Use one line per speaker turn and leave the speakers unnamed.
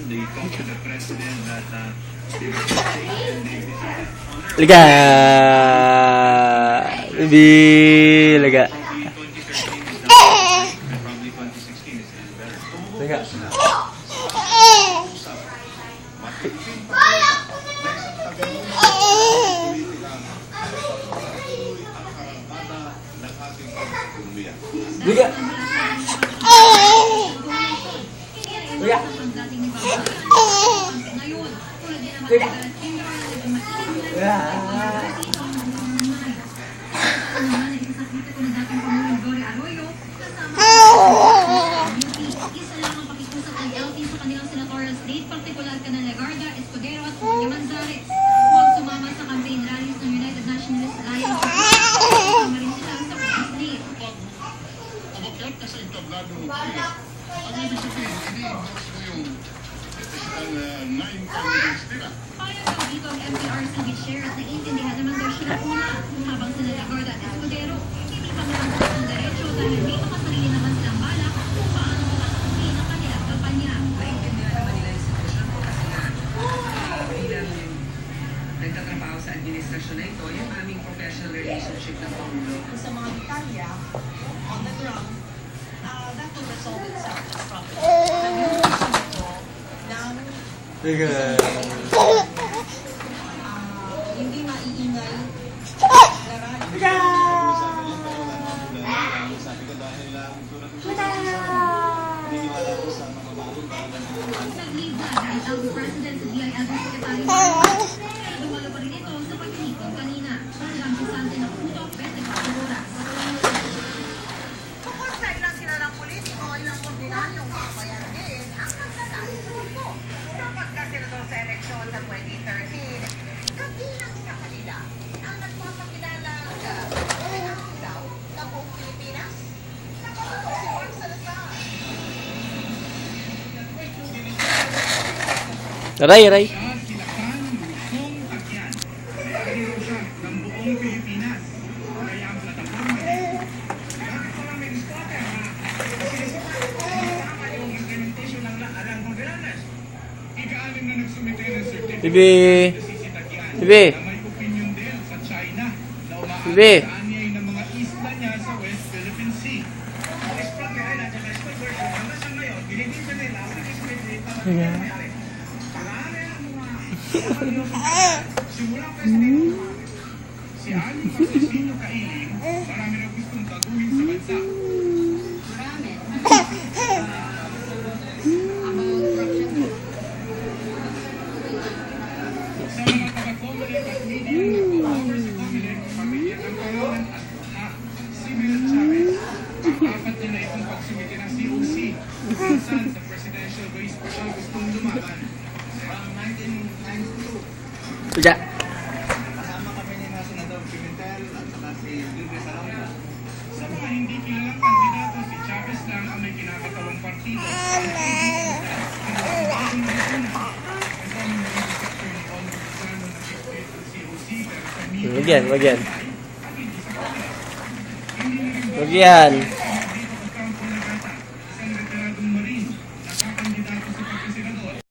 they talked to the president that they were safe and they decided on their
Liga! Baby! Liga!
probably 2013 is the and probably 2016 is still better.
Liga! Liga! Liga!
Nagtatrabaho sa administrasyon na ito, yung aming professional relationship na Pangulo.
Sa mga detalya, on the ground, that will resolve itself as properly. Nag-uusap ito ng
Liga!
hindi maiingay na
Liga!
Tungkol sa ilang kilalang politiko, ilang ordinaryong kabayan din ang nagdadaan sa grupo. Sa pagkasenador sa eleksyon sa 2013, kabilang sa kanila ang nagpapakilala daw na buong Pilipinas. Nakatulog si Mark Salazar.
Aray, aray!
Siya silakan ng Luzon, Tagyan. Nagkaroon siya ng buong Pilipinas. Kaya ang plataforma niya, bakit maraming spotter na sinasama yung implementation ng Alang Converantes? Ika-anim na nagsumite ng certificate
Bibi!
sa Sisi Tagyan
Bibi!
na may opinion din sa China na
Bibi!
umaasa sa anyay ng mga isla niya sa West Philippine Sea. Ang spotter ay nasa Western version hanggang sa ngayon, binibigyan nila ang responsibility para may-ari. Simula Presidente Marcos, si Aling Pagsisino Kailing, marami na gustong gagawin sa bansa.
Marami.
Sa mga taga-Comelec at media na co-offer sa Comelec, pamilya ng Karolan at Civil Chavez, ang apat nila itong pagsumite ng COC, kung saan sa presidential race pa siya gustong lumaban. Around 1992,
Liga!
kasama kami ni Senador Pimentel at saka si Luis Arauca. Sa mga hindi kilalang kandidato, si Chavez lang ang may kinakatawang partido.
Wag yan, wag yan. Wag yan.